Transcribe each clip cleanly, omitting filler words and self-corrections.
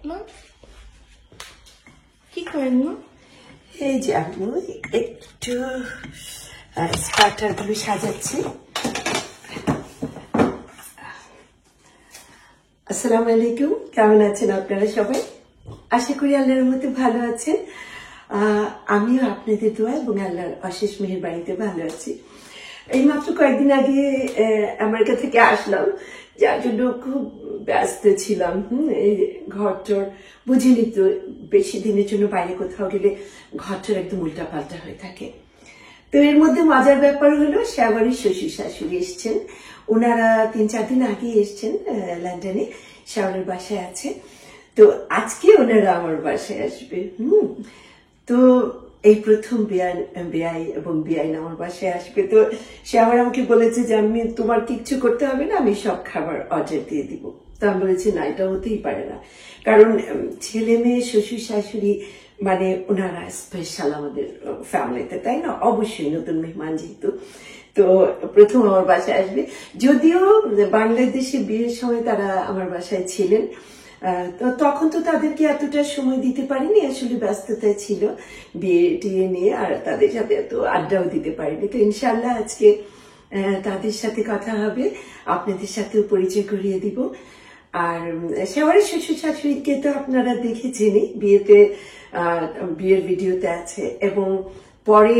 মা কি করেন মা? এই যে আমি একটু স্টার্টার গুলো সাজাচ্ছি। আসসালামু আলাইকুম, কেমন আছেন আপনারা সবাই? আশা করি আল্লাহর মধ্যে ভালো আছেন। আমিও আপনাদের দোয়া এবং আল্লাহর অশেষ মেহেরবানিতে ভালো আছি। এই মাত্র কয়েকদিন আগে আমেরিকা থেকে আসলাম, যার জন্য খুব ব্যস্ত ছিলাম। এই ঘরটর বুঝিনি তো, বেশি দিনের জন্য বাইরে কোথাও গেলে ঘরটর একদম উল্টা পাল্টা হয়ে থাকে। তো এর মধ্যে মজার ব্যাপার হলো শ্যামারির শ্বশুর শাশুড়ি এসছেন। ওনারা 3-4 দিন আগে এসছেন লন্ডনে, শ্যামারির বাসায় আছে। তো আজকে ওনারা আমার বাসায় আসবে। তো এই প্রথম বেয়াই এবং বেআইন আমার বাসায় আসবে। তো সে আবার আমাকে বলেছে যে আমি তোমার কিচ্ছু করতে হবে না, আমি সব খাবার অর্ডার দিয়ে দিব। তো আমি বলেছি না, এটা হতেই পারে না, কারণ ছেলে মেয়ে শ্বশুর শাশুড়ি মানে ওনারা স্পেশাল আমাদের ফ্যামিলিতে, তাই না? অবশ্যই নতুন মেহমান যেহেতু, তো প্রথম আমার বাসায় আসবে। যদিও বাংলাদেশে বিয়ের সময় তারা আমার বাসায় ছিলেন, তো তখন তো তাদেরকে এতটা সময় দিতে পারিনি, আসলে ব্যস্ততা ছিল বিয়ে টিয়ে নিয়ে, আর তাদের সাথে এত আড্ডাও দিতে পারিনি। তো ইনশাল্লাহ আজকে তাদের সাথে কথা হবে, আপনাদের সাথেও পরিচয় করিয়ে দিব। আর সবারই শ্বশুর শাশুড়িকে তো আপনারা দেখেছেনই বিয়েতে, বিয়ের ভিডিওতে আছে, এবং পরে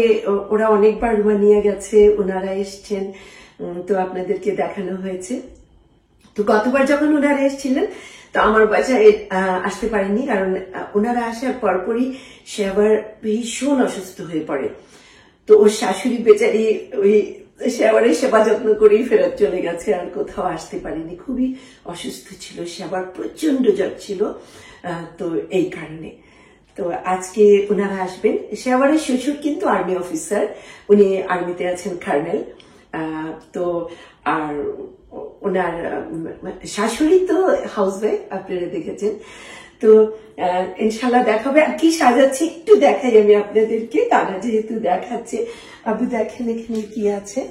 ওরা অনেকবার রুমানিয়া গেছে, ওনারা এসছেন, তো আপনাদেরকে দেখানো হয়েছে। তো গতবার যখন ওনারা এসেছিলেন তো আমার বাসায় আসতে পারেনি, কারণ ওনারা আসার পরপরই সে আবার ভীষণ অসুস্থ হয়ে পড়ে। তো ওর শাশুড়ি বেচারি ওই সে আবার সেবা যত্ন করেই ফেরত চলে গেছে, আর কোথাও আসতে পারেনি। খুবই অসুস্থ ছিল, সে আবার প্রচন্ড জ্বর ছিল, তো এই কারণে। তো আজকে ওনারা আসবেন। সে আবার শ্বশুর কিন্তু আর্মি অফিসার, উনি আর্মিতে আছেন, কর্নেল। তো আর ওনার শাশুড়ি তো হাউসওয়াইফ, আপনারা দেখেছেন। তো ইনশাল্লাহ দেখাবে। আর কি সাজাচ্ছি একটু দেখাই আমি আপনাদেরকে, তারা যেহেতু দেখাচ্ছে। আপনি দেখেন এখানে কি আছে।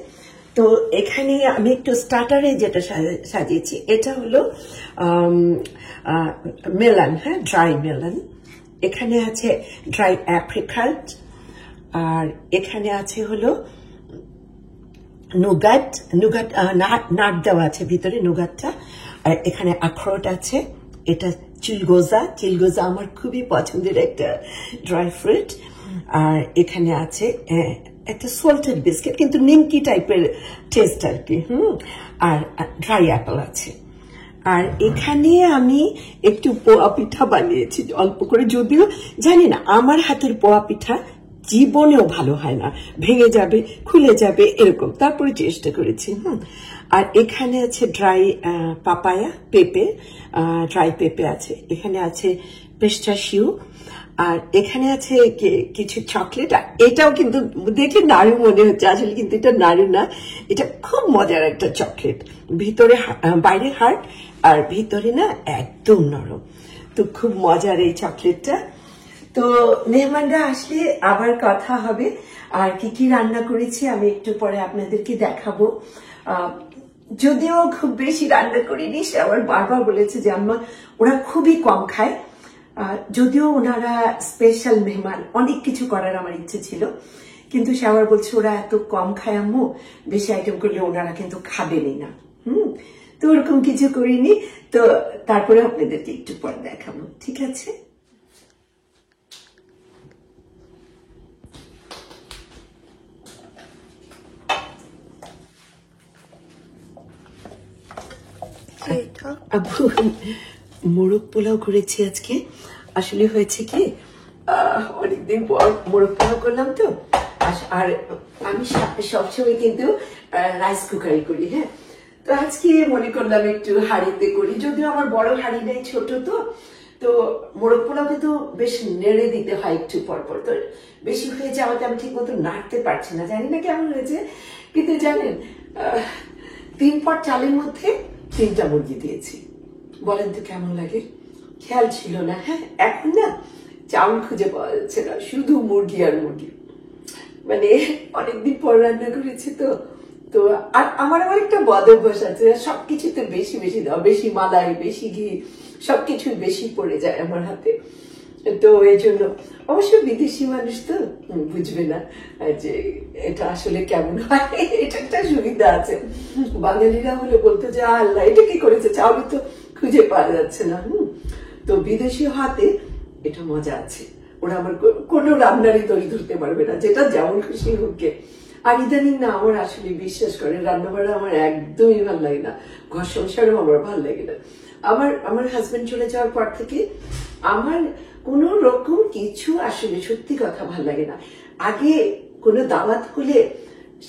তো এখানে আমি একটু স্টার্টারে যেটা সাজিয়েছি, এটা হলো মেলন, হ্যাঁ, ড্রাই মেলন। এখানে আছে ড্রাই অ্যাপ্রিকট, আর এখানে আছে হলো নুগাট নাট দেওয়া আছে ভিতরে, নুগাটটা। আর এখানে আখরোট আছে, এটা চিলগোজা আমার খুবই পছন্দের একটা ড্রাই ফ্রুট। আর এখানে আছে একটা সল্টেড বিস্কিট, কিন্তু নিমকি টাইপের টেস্ট আর কি। আর ড্রাই অ্যাপেল আছে। আর এখানে আমি একটু পোয়া পিঠা বানিয়েছি অল্প করে, যদিও জানি না আমার হাতের পোয়া পিঠা জীবনেও ভালো হয় না, ভেঙে যাবে, খুলে যাবে এরকম, তারপরে চেষ্টা করেছি। আর এখানে আছে ড্রাই পাপায়া, পেঁপে, ড্রাই পেঁপে আছে। এখানে আছে পেস্টাশিও, আর এখানে আছে কিছু চকলেট। এটাও কিন্তু দেখে নাড়ু মনে হচ্ছে, আসলে কিন্তু এটা নাড়ু না, এটা খুব মজার একটা চকলেট, ভিতরে বাইরে হার্ড আর ভিতরে না একদম নরম। তো খুব মজার এই চকলেটটা। তো মেহমানরা আসলে আবার কথা হবে। আর কি কি রান্না করেছি আমি একটু পরে আপনাদেরকে দেখাবো। যদিও খুব বেশি রান্না করিনি, সে আবার বারবার বলেছে যে আম্মা ওরা খুবই কম খায়। যদিও ওনারা স্পেশাল মেহমান, অনেক কিছু করার আমার ইচ্ছে ছিল, কিন্তু সে আবার বলছে ওরা এত কম খায় আম্মু, বেশি আইটেম করলে ওনারা কিন্তু খাবেনই না। তো ওরকম কিছু করিনি। তো তারপরে আপনাদেরকে একটু পরে দেখাবো, ঠিক আছে? আব্বু মোরগ পোলাও করেছি আজকে। আসলে হয়েছে কি, অনেকদিন পর মোরগ পোলাও করলাম তো, আর আমি সবসময় কিন্তু রাইস কুকারে করি, হ্যাঁ। তো আজকে মনে করলাম একটু হাঁড়িতে করি, যদিও আমার বড় হাঁড়ি নেই, ছোট। তো মোরগ পোলাও কিন্তু বেশ নেড়ে দিতে হয় একটু পরপর, তো বেশি হয়ে যাওয়াতে আমি ঠিক মতো নাড়তে পারছি না, জানি না কেমন হয়েছে। কিন্তু জানেন 3 পট চালের মধ্যে 3টা মুরগি দিয়েছি, বলেন তো কেমন লাগে? খেয়াল ছিল না, হ্যাঁ। এখন না চাউল খুঁজে পাওয়া যাচ্ছে না, শুধু মুরগি আর মুরগি। মানে অনেকদিন পর রান্না করেছি তো। তো আর আমার একটা বদ অভ্যাস আছে, সবকিছুতে বেশি বেশি দেওয়া, বেশি মালাই, বেশি ঘি, সবকিছু বেশি পড়ে যায় আমার হাতে। তো এই জন্য অবশ্য বিদেশি মানুষ তো বুঝবে না যে এটা আসলে কেমন হয়, এটা একটা সুবিধা আছে। বাঙালিরা হলে বলতো যে আল্লাহ এটা কি করেছে, চাউল তো খুঁজে পাওয়া যাচ্ছে না। তো বিদেশি হাতে এটা মজা আছে, ওরা আমার কোনো রান্নারই দড়ি ধরতে পারবে না, যেটা যেমন খুশি হোক। আর ইদানিং না আমার আসলে বিশ্বাস করে রান্না বাড়া আমার একদমই ভালো লাগে না, ঘর সংসারেও আমার ভালো লাগে না। আমার হাজবেন্ড চলে যাওয়ার পর থেকে আমার কোন রকম কিছু আসলে সত্যি কথা ভালো লাগে না। আগে কোনো দাওয়াত হলে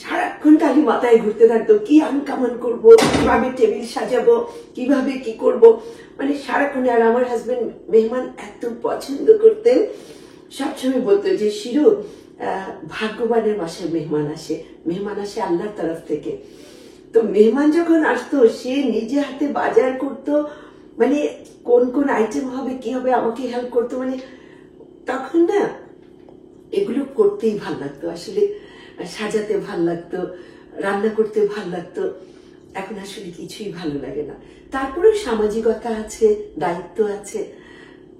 সারাক্ষণ খালি মাথায় ঘুরতে থাকতো, কি আনকামান করবো, কিভাবে টেবিল সাজাবো, কিভাবে কি করব, মানে সারাক্ষণ। আর আমার হাজবেন্ড মেহমান এত পছন্দ করতেন, সবসময় বলতো যে শিরু ভাগ্যবানের মাসে মেহমান আসে আল্লাহর তরফ থেকে। তো মেহমান যখন আসতো সে নিজে হাতে বাজার করতো, মানে কোন কোন আইটেম হবে কি হবে আমাকে হেল্প করতো। মানে তখন না এগুলো করতেই ভাল লাগতো, আসলে সাজাতে ভাল লাগতো, রান্না করতে ভাল লাগতো। এখন আসলে কিছুই ভালো লাগে না। তারপরেও সামাজিকতা আছে, দায়িত্ব আছে,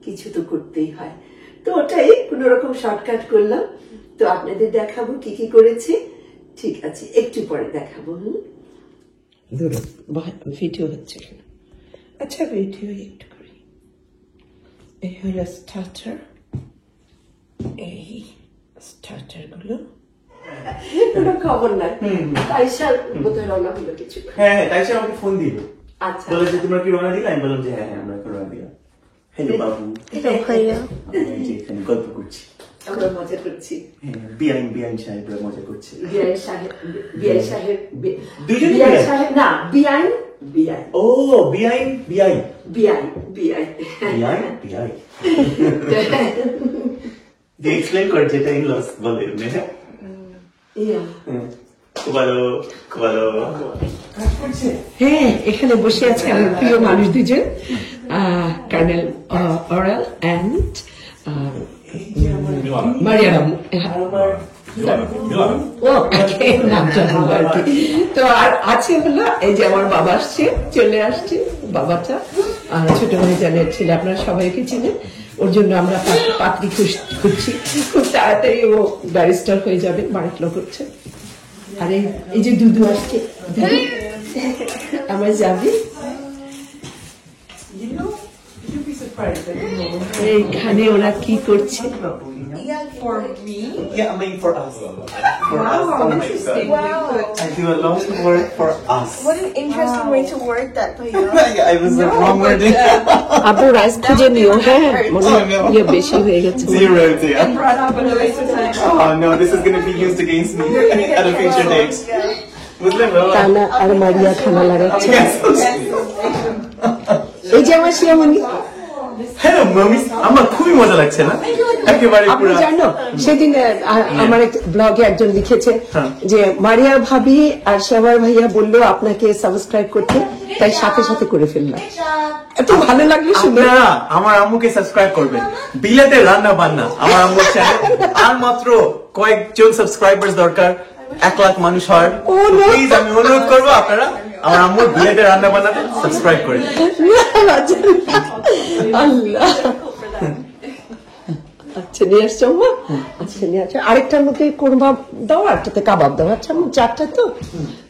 কিছু তো করতেই হয়। তো ওটাই কোন রকম শর্টকাট করলাম। তো আপনাদের দেখাবো কি কি করেছি। ঠিক আছে, একটু পরে দেখাবো। ভিডিও হচ্ছে কেন? আচ্ছা ভিডিও একটু করি। এই হলো স্টার্টার, এই স্টার্টার গুলো কোনো খবর নাই। তাইশার বোধহয় রওনা হলো কিছু। হ্যাঁ তাইশা আমাকে ফোন দিল, আচ্ছা বলে যে তোমরা কি রওনা দিলে? আমি বললাম যে হ্যাঁ আমরা রওনা দিলাম। হ্যালো বাবু, ভাইয়া যে এখানে গল্প করছি, আমরা মজা করছি। বিআইন সাহেবরা মজা করছে। বিআই সাহেব দুজনই বিআই বিআই? সাহেব না, বিআই ও বিআইন বিআই বিআই যে এক্সপ্লেন করে যেটা ইংলিশ বলে এমনি। হ্যাঁ, এখানে বসে আছে আমার প্রিয় মানুষ দুজন, কর্নেল অরাল অ্যান্ড মারিয়াম। তো আর আছে হলো এই যে আমার বাবা চলে আসছে, বাবাটা আর ছোট ভাই জানের ছেলে, আপনারা সবাইকে চিনেন। ওর জন্য আমরা পাত্রী খুঁজছি, খুব তাড়াতাড়ি ও ব্যারিস্টার হয়ে যাবে, বাড়ির লোক হচ্ছে। আর এই যে দুদু আসছে, দুদু আমার যাবি। এইখানে ওরা কি করছে? for me. Yeah, I mean for us. Wow, interesting. I do a lot of work for us. What an interesting way to word that, Bhaiya. Yeah, I was the wrong word. আপু rice খুঁজে নিও, হ্যাঁ মনে হয় বেশি হয়ে গেছে। Zero, dear. Brought up at a waste of time. Oh no, this is going to be used against me at a future date. Muslim, টানা আর মারিয়া খানা লাগাচ্ছে। এই যে আমার শিয়ামণি। হ্যালো মামিস, আমার খুবই মজা লাগছে না একেবারে আপনি পুরো। জানো সেদিন আমার এক ব্লগে একজন লিখেছে যে মারিয়া ভাবি আর শেওয়ার ভাইয়া বললো আপনাকে সাবস্ক্রাইব করতে, তাই সাথে সাথে করে ফেললাম। এত ভালো লাগলো শুনে। আপনারা আমার আম্মুকে সাবস্ক্রাইব করবেন, বিলেতে রান্না বান্না আমার আম্মুর চ্যানেল। আর মাত্র কয়েকজন সাবস্ক্রাইবার্স দরকার 1 লাখ মানুষ হয়। প্লিজ আমি অনুরোধ করবো আপনারা আমার আম্মুর বিলেতে রান্না বান্নাতে সাবস্ক্রাইব করেন। আল্লাহ, আচ্ছা নিয়ে আসছো মা? আচ্ছা নিয়ে আসছো। আরেকটার মধ্যে কোরমা দাও, আরেকটাতে কাবাব দাও। আচ্ছা আমার 4টা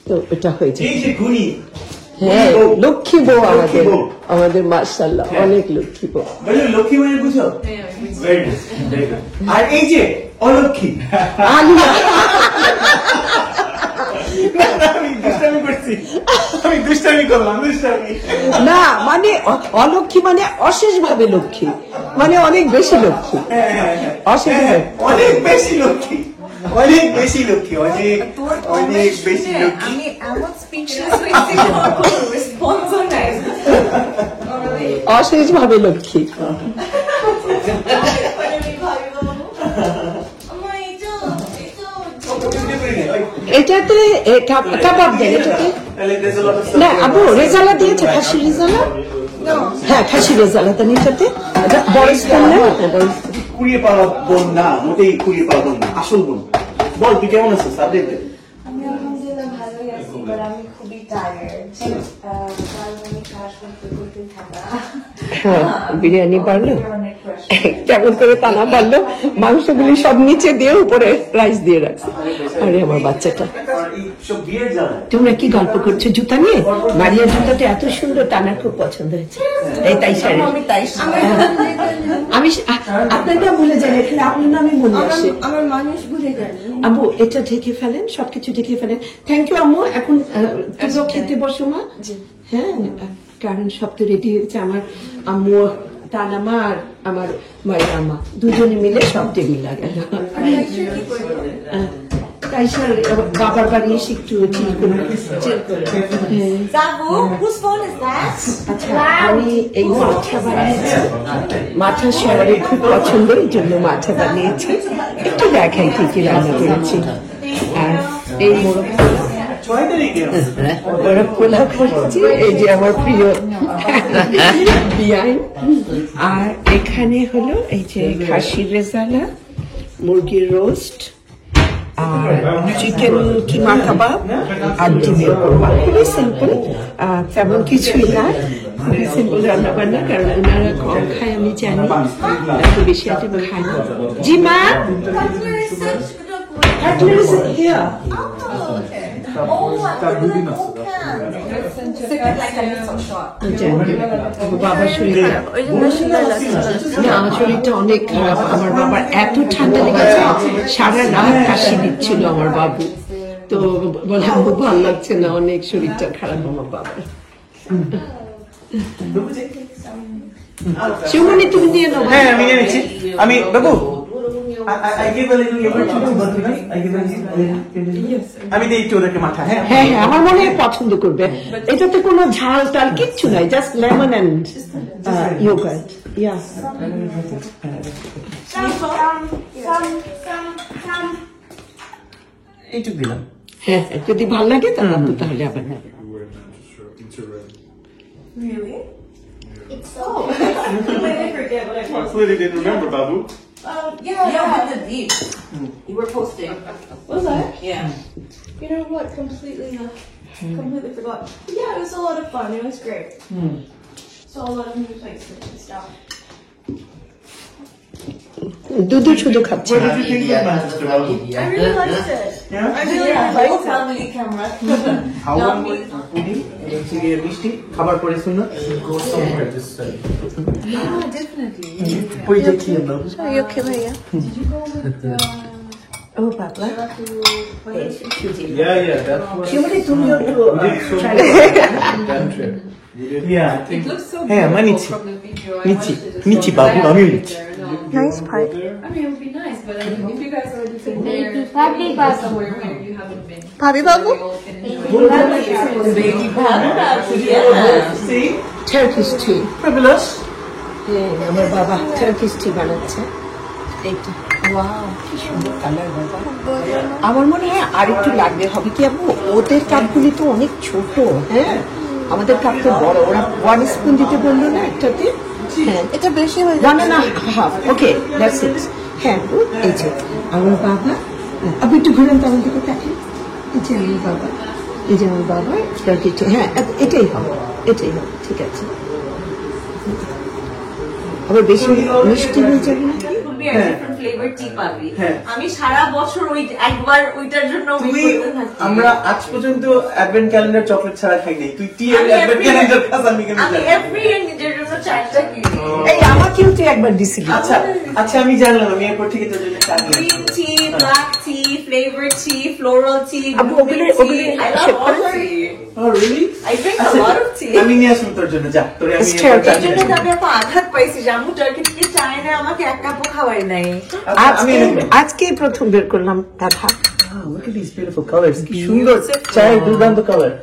তো এটা হয়ে যায়। এই যে গুণী, হ্যাঁ লক্ষ্মী বউ আমাদের মাশাআল্লাহ, অনেক লক্ষ্মী বউ। বলে লক্ষ্মী মানে বুঝো? Very good, very good. আর এই যে অলক্ষ্মী, আলিয়া আমি দুষ্টামি করলাম, দুষ্টামি না, মানে অলক্ষ্মী মানে অশেষ ভাবে লক্ষ্মী, মানে অনেক বেশি লক্ষ্মী, অশেষ ভাবে অনেক বেশি লক্ষ্মী, অনেক বেশি লক্ষ্মী, অনেক অনেক বেশি লক্ষ্মী। আমি এমন স্পিচলেস হয়েছি, কোনো রেসপন্সও নাই। অশেষ ভাবে লক্ষ্মী। এটাতে কাবাব দেন, এটাতে না আপু রেজালা দিয়েছে, খাসি রেজালা। হ্যাঁ খাসি রেজালা দেন এটাতে। বড় স্পুন না, কুড়িয়ে পাওয়া বোন না, মোটেই কুড়িয়ে পাওয়া বোন না, আসল বোন। বল তুই কেমন আছিস? আপডেট দে। আমি আলহামদুলিল্লাহ ভালোই আছি, বাট আমি খুবই টায়ার্ড। কারণ আমি ক্লাস করতে থাকা বিরিয়ানি বাড়লো কেমন করে টানা বাড়লো, মাংসগুলি সব নিচে দিয়ে উপরে রাইস দিয়ে রাখছে। আরে আমার বাচ্চাটা, তোমরা কি গল্প করছো জুতা নিয়ে? মারিয়ার জুতাটা এত সুন্দর, টানার খুব পছন্দ হয়েছে। এই তাই শাড়ি আমি আপনারটা ভুলে যাই, এখানে আপনার নামে মনে আসে। আমার মানুষ ভুলে যায়। আম্মু এটা ঢেকে ফেলেন, সবকিছু ঢেকে ফেলেন। থ্যাংক ইউ আম্মু। এখন তুমিও খেতে বসো মা। হ্যাঁ, কারণ সব তো রেডি হয়েছে। আমার আম্মু, টানামা আর আমার মায়ের আম্মা দুজনে মিলে সব টেবিল লাগালো। তাইশার বাবার বাড়ি এসে একটু চিল করে। Zabu, whose phone is that? আচ্ছা, আমি এই মাঠা বানিয়েছি। মাঠা শহরে খুব পছন্দ, এই জন্য মাঠা বানিয়েছি। একটু দেখাই কি কি রান্না করেছি। আর এই মোরগ পোলাও করেছি, এই যে আমার প্রিয় বিয়াই। আর এখানে হলো এই যে খাসির রেজালা, মুরগির রোস্ট, আর চিকেন কিমা কাবাব, আর ডিমের কোরমা। খুবই সিম্পল, তেমন কিছুই না, খুবই সিম্পল রান্না বান্না। কারণ ওনারা কম খায় আমি জানি, এত বেশি আইটেম খায় না। জি মা, Cutler is here. Oh, okay. Oh, I put it in a whole can. Secret like I need some shot. বাবার শরীরটা না, শরীরটা অনেক খারাপ। আমার বাবার এত ঠান্ডা লেগেছে, সারা রাত কাশি দিচ্ছিল আমার বাবু। তো বলে খুব ভালো লাগছে না, অনেক শরীরটা খারাপ আমার বাবার। শিবমণি তুমি নিয়ে নাও। হ্যাঁ আমি নিয়ে নিচ্ছি। আমি বাবু I give a little yogurt to Batina. I give a little. আমি দিই একটু ওদেরকে মাথা। হ্যাঁ হ্যাঁ হ্যাঁ, আমার মনে হয় পছন্দ করবে। এটাতে কোনো ঝাল টাল কিচ্ছু নাই, জাস্ট লেমন এন্ড ইয়োগার্ট। ইয়া এইটুক দিলাম। হ্যাঁ, যদি ভালো লাগে তাহলে আবার Really? It's so. I forget what I I clearly didn't remember, Babu. Yeah, with the deep. You were posting. Was I? Yeah. You know what? Completely forgot. Yeah, it was a lot of fun. It was great. Saw a lot of new places and stuff. দুধু শুধু খাচ্ছে। What did you think of Manchester, Babu? I really liked it. Yeah? I really Whole liked it. family camera. খাবার মিষ্টি খাবার পরে শুনো। Yeah, definitely. ওই যে কি হলো? Are you okay, Bhaiya? ও বাবা, Yeah, that's what শিবমণি তুমিও একটু that trip. Yeah. It looks so হ্যাঁ beautiful আমি নিচ্ছি from the video. I নিচ্ছি watched it just নিচ্ছি so বাবু, bad আমিও right নিচ্ছি। there, no. Nice part. I mean, it would be nice, but I mean, if you guys already been there, Happy birthday. somewhere where you haven't been. Bobby Babu? We all can enjoy. Baby yeah. See? Turkish টি। Fabulous. আমার বাবা Turkish টি বানাচ্ছে। এইটা wow, কি সুন্দর colour বাবা। আমার মনে হয় আর একটু লাগবে, হবে কি আপু, ওদের কাপগুলি তো অনেক ছোট। হ্যাঁ, আমাদের কাপ তো বড়। ওরা 1 স্পুন দিতে বললো না একটাতে। হ্যাঁ, এটা বেশি হয়ে না হাফ। Okay, that's it. হ্যাঁ, এই যে আমার বাবা। আপনি একটু ঘুরেন তো আমার দিকে তাকিয়ে। এই যে আমার বাবা, এই যে আমার বাবা টার্কিশ টি। হ্যাঁ, এটাই হবে, ঠিক আছে। আবার বেশি মিষ্টি হয়ে যাবে না? Could be a different flavor tea পাবি। হ্যাঁ। আমি সারা বছর ওই একবার ওইটার জন্য তুমি wait করতে থাকি। আমরা আজ পর্যন্ত অ্যাডভেন্ট ক্যালেন্ডার চকলেট ছাড়া খাই নাই। তুই টি এর আমি অ্যাডভেন্ট every ক্যালেন্ডার খাস, আমি কেন আমি জানি? every year নিজের জন্য চারটা কিনি। এই আমাকেও তো একবার দিছিলি। আচ্ছা আমি জানলাম, আমি এরপর থেকে তোর জন্য চা নিয়ে Green tea, black tea, flavor tea, floral tea, Abu, blue ওগুলো- tea. I ওগুলো love all tea. Oh, really? I drink a আচ্ছা, lot of tea. আমি নিয়ে আসবো তোর জন্য, যা তোরে আমি It's এরপর চা এই নিয়ে জন্য তো আসবো। আমি এত আঘাত পাইছি যে আম্মু টার্কি থেকে চায় না, আমাকে এক কাপও খাওয়াই নাই। আচ্ছা, আমি এনে দেবো। আজকেই প্রথম বের করলাম গাধা। Wow, look at these beautiful colors. কি সুন্দর চায়ের দুর্দান্ত কালার।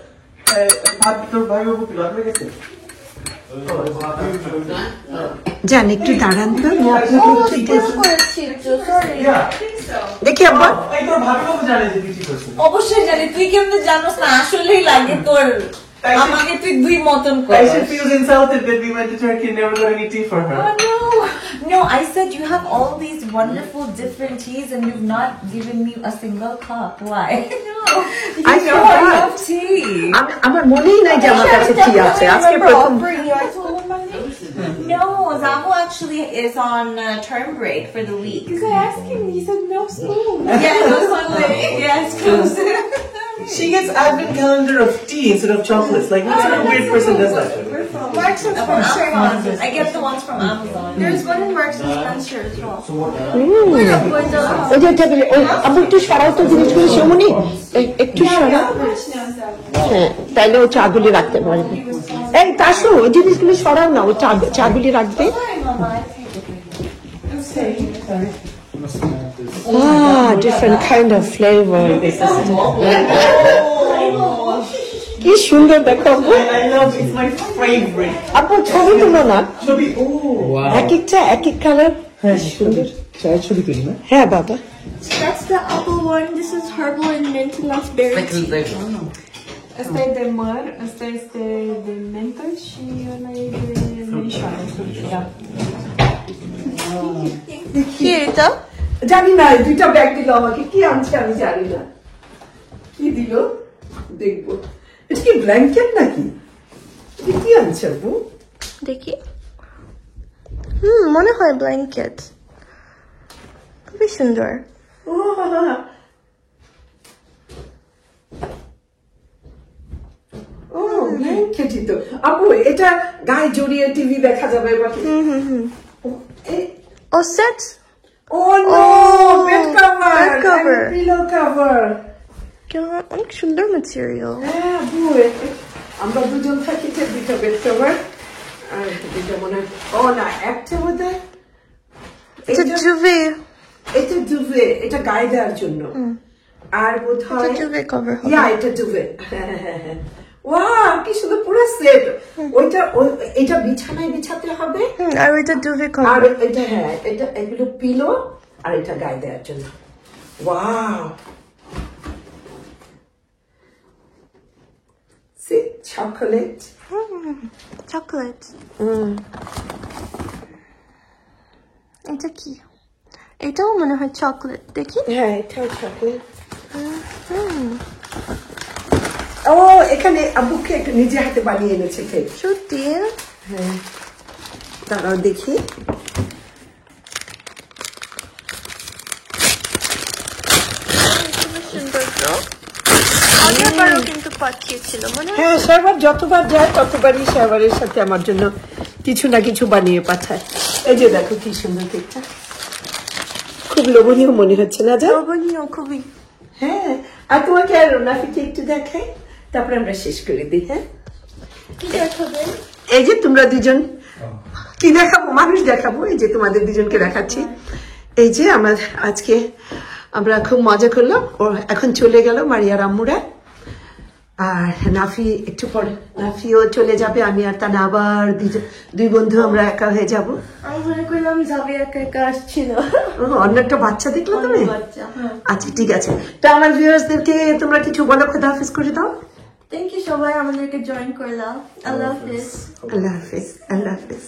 ভাত তোর ভাই বাবু কি লাগবে গেছে? জান একটু দাঁড়ান তো, আমি আপনাকে একটু দেখি। দেখি আব্বা। এই তোর ভাবি বাবু জানে যে তুই কি করছিস। অবশ্যই জানি, তুই কেমনে জানোস না? আসলেই লাগে তোর, আমাকে তুই দুই মতন I করিস। should feel insulted that we went to Turkey and never got any tea for her. Oh no, I said you have all these wonderful different teas and you've not given me a single cup. Why? No, I you know I forgot. love tea. আমার মনেই নাই যে আমার কাছে টি আছে। আজকে প্রথম। I told him my name. No, because Abu actually is on term break for the week. Because I asked him, he said no school. Yeah, no Sunday. Yeah, it's close. She gets advent calendar of tea instead of chocolates. Like, what sort of weird person does that? Marks and From Spencer. Amazon. I get the ones from Amazon. There's one in Marks and Spencer as well. ওই যে টেবিলে আপু একটু সরাও তো জিনিসগুলো শিমুনি একটু সরাও হ্যাঁ তাইলে ও চাগুলি রাখতে পারবে এই তাসু ওই জিনিসগুলো সরাও না ও চাগুলি রাখবে different kind of flavor this is কি সুন্দর দেখো আপু I love it. It's my favorite. আপু ছবি তুলো না Shobi, oh. এক একটা এক এক কালার হ্যাঁ সুন্দর হ্যাঁ বাবা That's the apple one. This is herbal and mint, and that's berry tea. Esta es de mar, esta es de menta, y una es de menchana. কি এটা? জানি না এই দুইটা ব্যাগ দিল আমাকে কি আনছে আমি জানি না কি দিল দেখবো এটা কি ব্ল্যাঙ্কেট নাকি এটা কি আনছে আপু দেখি মনে হয় ব্ল্যাঙ্কেট খুবই সুন্দর ও ও ব্ল্যাঙ্কেটই তো আপু এটা গায়ে জড়িয়ে টিভি দেখা যাবে বা কি ও set Oh no, bed cover, bed cover. and pillow cover. অনেক সুন্দর ম্যাটেরিয়াল হ্যাঁ আপু আমরা দুজন থাকি যে দুটো বেড কভার আর দুটো মনে হয় ও না একটা বোধ হয় এটা জুভে এটা ডুবে এটা গায়ে দেওয়ার জন্য আর বোধ হয় জুভে কভার ইয়া এটা ডুবে ওয়াও কি সুন্দর পুরো সেট ওইটা এটা বিছানায় বিছাতে হবে আর এটা জুভে আর কভার এটা হ্যাঁ এটা এগুলো পিলো আর এটা গায়ে দেওয়ার জন্য ওয়াও See, chocolate. চকলেট এটা কি এটাও মনে হয় চকলেট দেখি হ্যাঁ এটাও chocolate. ও এখানে আব্বুকে নিজে হাতে বানিয়ে এনেছে কেক সত্যি হ্যাঁ দাঁড়াও দেখি খুবই সুন্দর তো আগেরবারও কিন্তু পাঠিয়েছিল মনে হয় হ্যাঁ সার্ভার যতবার যায় ততবারই সার্ভারের সাথে আমার জন্য কিছু না কিছু বানিয়ে পাঠায় এই যে দেখো কি সুন্দর কেকটা খুব লোভনীয় মনে হচ্ছে না যা লোভনীয় খুবই হ্যাঁ আর তোমাকে আর রাফিকে একটু দেখাই তারপরে আমরা শেষ করে দিই হ্যাঁ কি দেখাবেন এই যে তোমরা দুজন কি দেখাবো মানুষ দেখাবো এই যে তোমাদের দুজনকে দেখাচ্ছি এই যে আমার আজকে আমরা খুব মজা করলাম ও এখন চলে গেল মারিয়ার আম্মুরা আর নাফি একটু পরে নাফিও চলে যাবে আমি আর তানা আবার দুই বন্ধু আমরা একা হয়ে যাব আমি মনে করলাম যাবে একা একা আসছিল অন্য একটা বাচ্চা দেখলো তুমি বাচ্চা আচ্ছা ঠিক আছে তো আমার ভিউয়ার্সদেরকে তোমরা কিছু বলো খোদা হাফেজ করে দাও থ্যাংক ইউ সবাই আমাদেরকে জয়েন করলাম আল্লাহ হাফেজ আল্লাহ হাফেজ আল্লাহ হাফেজ